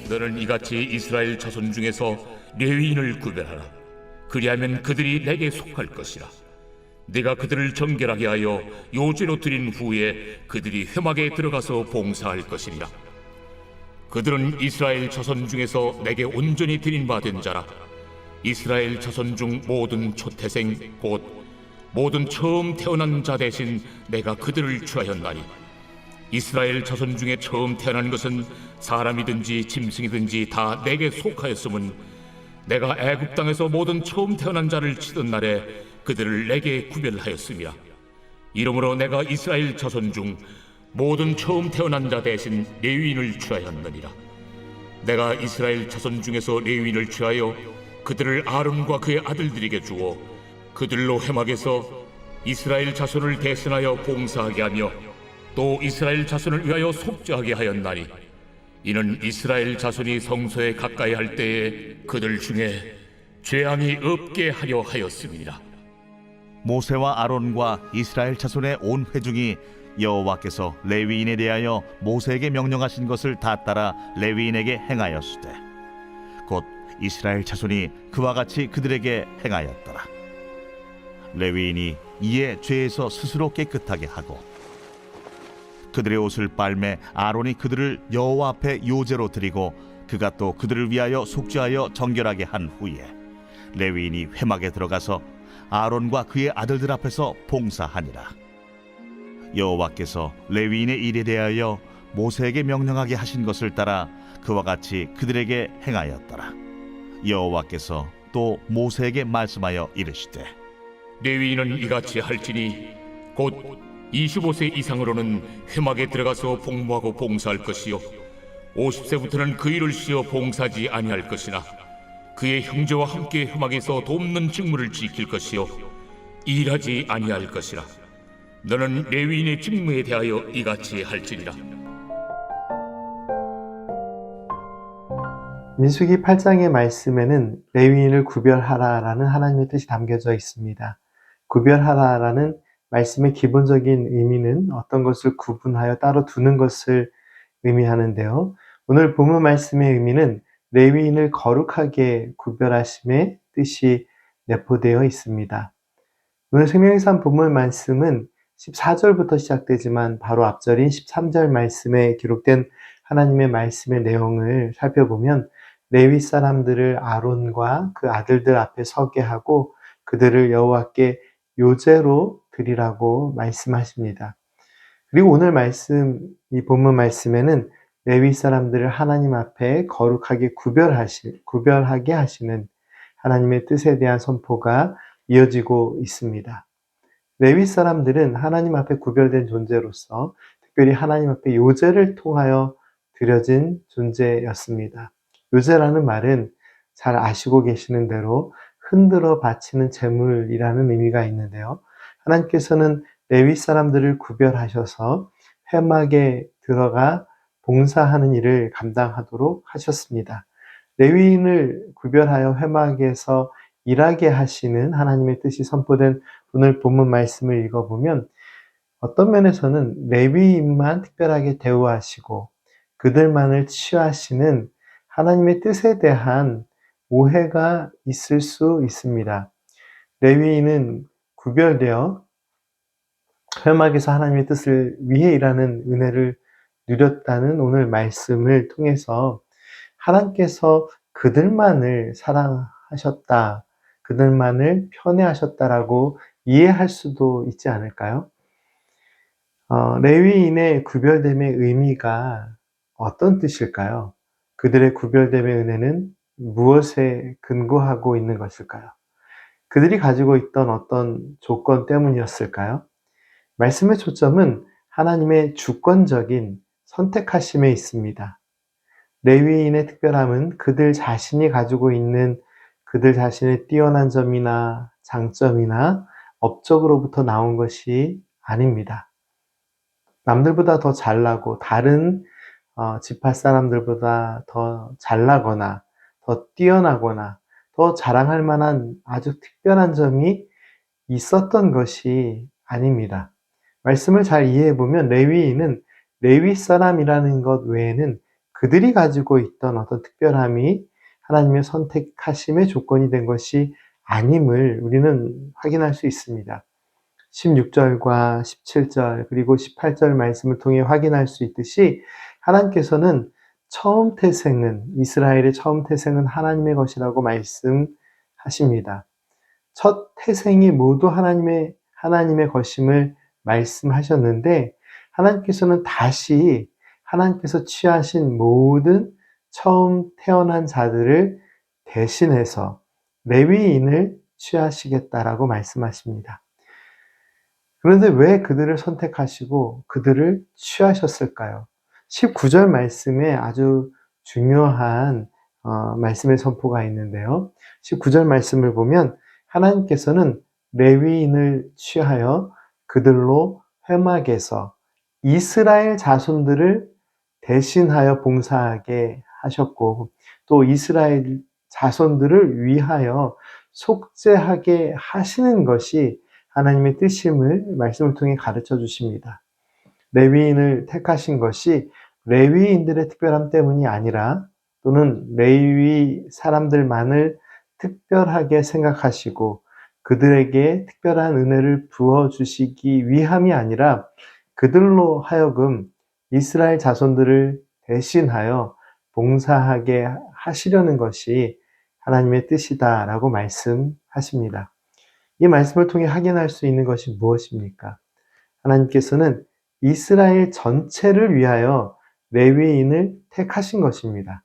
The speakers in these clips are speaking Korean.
너는 이같이 이스라엘 자손 중에서 레위인을 구별하라. 그리하면 그들이 내게 속할 것이라. 내가 그들을 정결하게 하여 요제로 드린 후에 그들이 회막에 들어가서 봉사할 것이니라. 그들은 이스라엘 자손 중에서 내게 온전히 드린 바 된 자라. 이스라엘 자손 중 모든 초태생 곧 모든 처음 태어난 자 대신 내가 그들을 취하였나니, 이스라엘 자손 중에 처음 태어난 것은 사람이든지 짐승이든지 다 내게 속하였음은 내가 애굽 땅에서 모든 처음 태어난 자를 치던 날에 그들을 내게 구별하였음이라. 이러므로 내가 이스라엘 자손 중 모든 처음 태어난 자 대신 레위인을 취하였느니라. 내가 이스라엘 자손 중에서 레위인을 취하여 그들을 아론과 그의 아들들에게 주어 그들로 회막에서 이스라엘 자손을 대신하여 봉사하게 하며 또 이스라엘 자손을 위하여 속죄하게 하였나니, 이는 이스라엘 자손이 성소에 가까이 할 때에 그들 중에 죄악이 없게 하려 하였음이니라. 모세와 아론과 이스라엘 자손의 온 회중이 여호와께서 레위인에 대하여 모세에게 명령하신 것을 다 따라 레위인에게 행하였으되, 곧 이스라엘 자손이 그와 같이 그들에게 행하였더라. 레위인이 이에 죄에서 스스로 깨끗하게 하고 그들의 옷을 빨매 아론이 그들을 여호와 앞에 요제로 드리고 그가 또 그들을 위하여 속죄하여 정결하게 한 후에 레위인이 회막에 들어가서 아론과 그의 아들들 앞에서 봉사하니라. 여호와께서 레위인의 일에 대하여 모세에게 명령하게 하신 것을 따라 그와 같이 그들에게 행하였더라. 여호와께서 또 모세에게 말씀하여 이르시되, 레위인은 이같이 할지니 곧 25세 이상으로는 회막에 들어가서 복무하고 봉사할 것이요 50세부터는 그 일을 쉬어 봉사하지 아니할 것이나 그의 형제와 함께 회막에서 돕는 직무를 지킬 것이요 일하지 아니할 것이라. 너는 레위인의 직무에 대하여 이같이 할지니라. 민수기 8장의 말씀에는 레위인을 구별하라라는 하나님의 뜻이 담겨져 있습니다. 구별하라라는 말씀의 기본적인 의미는 어떤 것을 구분하여 따로 두는 것을 의미하는데요. 오늘 본문 말씀의 의미는 레위인을 거룩하게 구별하심의 뜻이 내포되어 있습니다. 오늘 생명의 산 본문 말씀은 14절부터 시작되지만 바로 앞절인 13절 말씀에 기록된 하나님의 말씀의 내용을 살펴보면 레위 사람들을 아론과 그 아들들 앞에 서게 하고 그들을 여호와께 요제로 드리라고 말씀하십니다. 그리고 오늘 말씀, 이 본문 말씀에는 레위 사람들을 하나님 앞에 거룩하게 구별하게 하시는 하나님의 뜻에 대한 선포가 이어지고 있습니다. 레위 사람들은 하나님 앞에 구별된 존재로서 특별히 하나님 앞에 요제를 통하여 드려진 존재였습니다. 요제라는 말은 잘 아시고 계시는 대로 흔들어 바치는 제물이라는 의미가 있는데요. 하나님께서는 레위 사람들을 구별하셔서 회막에 들어가 봉사하는 일을 감당하도록 하셨습니다. 레위인을 구별하여 회막에서 일하게 하시는 하나님의 뜻이 선포된 오늘 본문 말씀을 읽어보면 어떤 면에서는 레위인만 특별하게 대우하시고 그들만을 치유하시는 하나님의 뜻에 대한 오해가 있을 수 있습니다. 레위인은 구별되어 회막에서 하나님의 뜻을 위해 일하는 은혜를 누렸다는 오늘 말씀을 통해서 하나님께서 그들만을 사랑하셨다, 그들만을 편애하셨다라고 이해할 수도 있지 않을까요? 레위인의 구별됨의 의미가 어떤 뜻일까요? 그들의 구별됨의 은혜는 무엇에 근거하고 있는 것일까요? 그들이 가지고 있던 어떤 조건 때문이었을까요? 말씀의 초점은 하나님의 주권적인 선택하심에 있습니다. 레위인의 특별함은 그들 자신이 가지고 있는 그들 자신의 뛰어난 점이나 장점이나 업적으로부터 나온 것이 아닙니다. 남들보다 더 잘나고 다른 지파 사람들보다 더 잘나거나 더 뛰어나거나 더 자랑할 만한 아주 특별한 점이 있었던 것이 아닙니다. 말씀을 잘 이해해 보면 레위인은 레위 사람이라는 것 외에는 그들이 가지고 있던 어떤 특별함이 하나님의 선택하심의 조건이 된 것이 아님을 우리는 확인할 수 있습니다. 16절과 17절 그리고 18절 말씀을 통해 확인할 수 있듯이 하나님께서는 이스라엘의 처음 태생은 하나님의 것이라고 말씀하십니다. 첫 태생이 모두 하나님의 것임을 말씀하셨는데 하나님께서는 다시 하나님께서 취하신 모든 처음 태어난 자들을 대신해서 레위인을 취하시겠다라고 말씀하십니다. 그런데 왜 그들을 선택하시고 그들을 취하셨을까요? 19절 말씀에 아주 중요한 말씀의 선포가 있는데요. 19절 말씀을 보면 하나님께서는 레위인을 취하여 그들로 회막에서 이스라엘 자손들을 대신하여 봉사하게 하셨고 또 이스라엘 자손들을 위하여 속죄하게 하시는 것이 하나님의 뜻임을 말씀을 통해 가르쳐 주십니다. 레위인을 택하신 것이 레위인들의 특별함 때문이 아니라 또는 레위 사람들만을 특별하게 생각하시고 그들에게 특별한 은혜를 부어주시기 위함이 아니라 그들로 하여금 이스라엘 자손들을 대신하여 봉사하게 하시려는 것이 하나님의 뜻이다라고 말씀하십니다. 이 말씀을 통해 확인할 수 있는 것이 무엇입니까? 하나님께서는 이스라엘 전체를 위하여 레위인을 택하신 것입니다.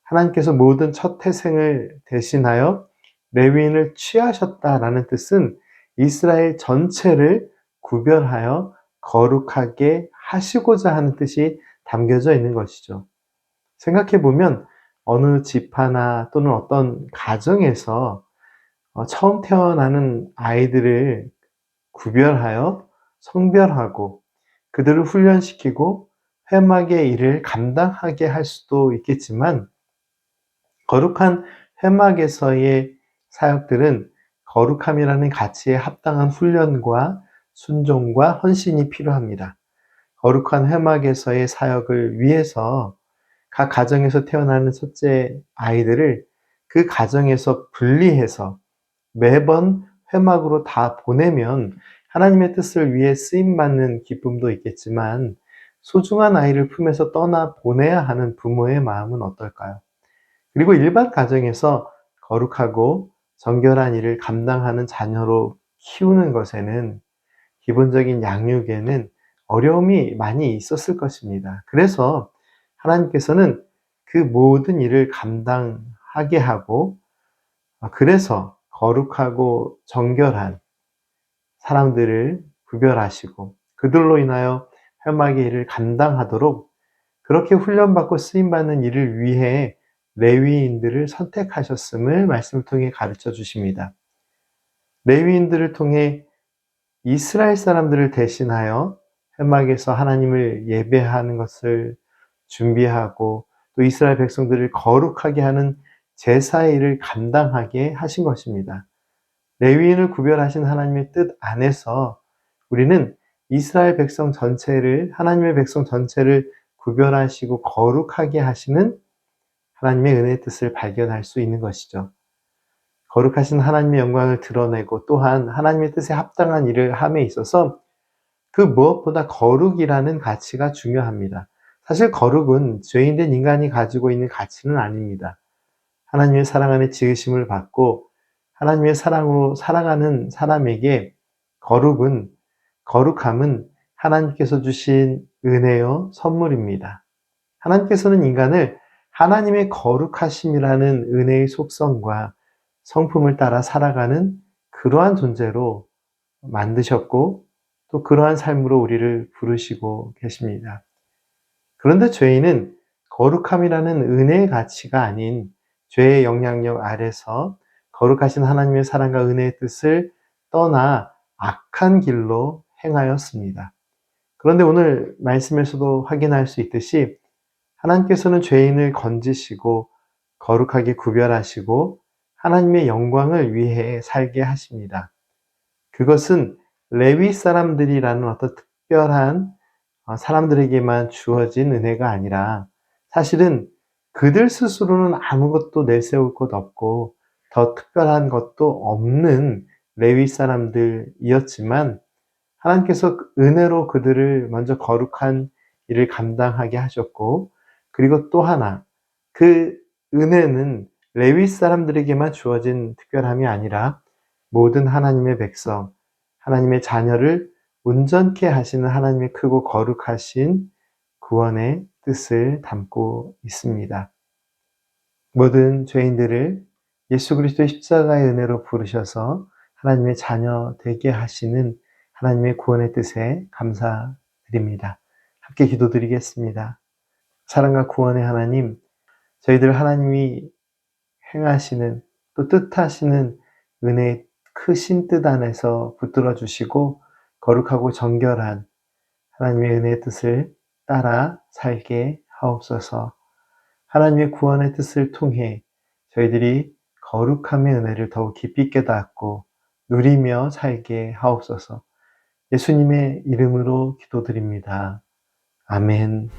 하나님께서 모든 첫 태생을 대신하여 레위인을 취하셨다라는 뜻은 이스라엘 전체를 구별하여 거룩하게 하시고자 하는 뜻이 담겨져 있는 것이죠. 생각해 보면 어느 집 하나 또는 어떤 가정에서 처음 태어나는 아이들을 구별하여 성별하고 그들을 훈련시키고 회막의 일을 감당하게 할 수도 있겠지만 거룩한 회막에서의 사역들은 거룩함이라는 가치에 합당한 훈련과 순종과 헌신이 필요합니다. 거룩한 회막에서의 사역을 위해서 각 가정에서 태어나는 첫째 아이들을 그 가정에서 분리해서 매번 회막으로 다 보내면 하나님의 뜻을 위해 쓰임받는 기쁨도 있겠지만 소중한 아이를 품에서 떠나 보내야 하는 부모의 마음은 어떨까요? 그리고 일반 가정에서 거룩하고 정결한 일을 감당하는 자녀로 키우는 것에는 기본적인 양육에는 어려움이 많이 있었을 것입니다. 그래서 하나님께서는 그 모든 일을 감당하게 하고 그래서 거룩하고 정결한 사람들을 구별하시고 그들로 인하여 회막의 일을 감당하도록 그렇게 훈련받고 쓰임받는 일을 위해 레위인들을 선택하셨음을 말씀을 통해 가르쳐 주십니다. 레위인들을 통해 이스라엘 사람들을 대신하여 회막에서 하나님을 예배하는 것을 준비하고 또 이스라엘 백성들을 거룩하게 하는 제사의 일을 감당하게 하신 것입니다. 레위인을 구별하신 하나님의 뜻 안에서 우리는 이스라엘 백성 전체를 하나님의 백성 전체를 구별하시고 거룩하게 하시는 하나님의 은혜의 뜻을 발견할 수 있는 것이죠. 거룩하신 하나님의 영광을 드러내고 또한 하나님의 뜻에 합당한 일을 함에 있어서 그 무엇보다 거룩이라는 가치가 중요합니다. 사실 거룩은 죄인된 인간이 가지고 있는 가치는 아닙니다. 하나님의 사랑 안에 지으심을 받고 하나님의 사랑으로 살아가는 사람에게 거룩함은 하나님께서 주신 은혜요 선물입니다. 하나님께서는 인간을 하나님의 거룩하심이라는 은혜의 속성과 성품을 따라 살아가는 그러한 존재로 만드셨고 또 그러한 삶으로 우리를 부르시고 계십니다. 그런데 죄인은 거룩함이라는 은혜의 가치가 아닌 죄의 영향력 아래서 거룩하신 하나님의 사랑과 은혜의 뜻을 떠나 악한 길로 행하였습니다. 그런데 오늘 말씀에서도 확인할 수 있듯이 하나님께서는 죄인을 건지시고 거룩하게 구별하시고 하나님의 영광을 위해 살게 하십니다. 그것은 레위 사람들이라는 어떤 특별한 사람들에게만 주어진 은혜가 아니라 사실은 그들 스스로는 아무것도 내세울 것 없고 더 특별한 것도 없는 레위 사람들이었지만 하나님께서 은혜로 그들을 먼저 거룩한 일을 감당하게 하셨고, 그리고 또 하나, 그 은혜는 레위 사람들에게만 주어진 특별함이 아니라 모든 하나님의 백성, 하나님의 자녀를 온전케 하시는 하나님의 크고 거룩하신 구원의 뜻을 담고 있습니다. 모든 죄인들을 예수 그리스도의 십자가의 은혜로 부르셔서 하나님의 자녀 되게 하시는 하나님의 구원의 뜻에 감사드립니다. 함께 기도드리겠습니다. 사랑과 구원의 하나님, 저희들 하나님이 행하시는 또 뜻하시는 은혜의 크신 뜻 안에서 붙들어 주시고 거룩하고 정결한 하나님의 은혜의 뜻을 따라 살게 하옵소서. 하나님의 구원의 뜻을 통해 저희들이 거룩함의 은혜를 더욱 깊이 깨닫고 누리며 살게 하옵소서. 예수님의 이름으로 기도드립니다. 아멘.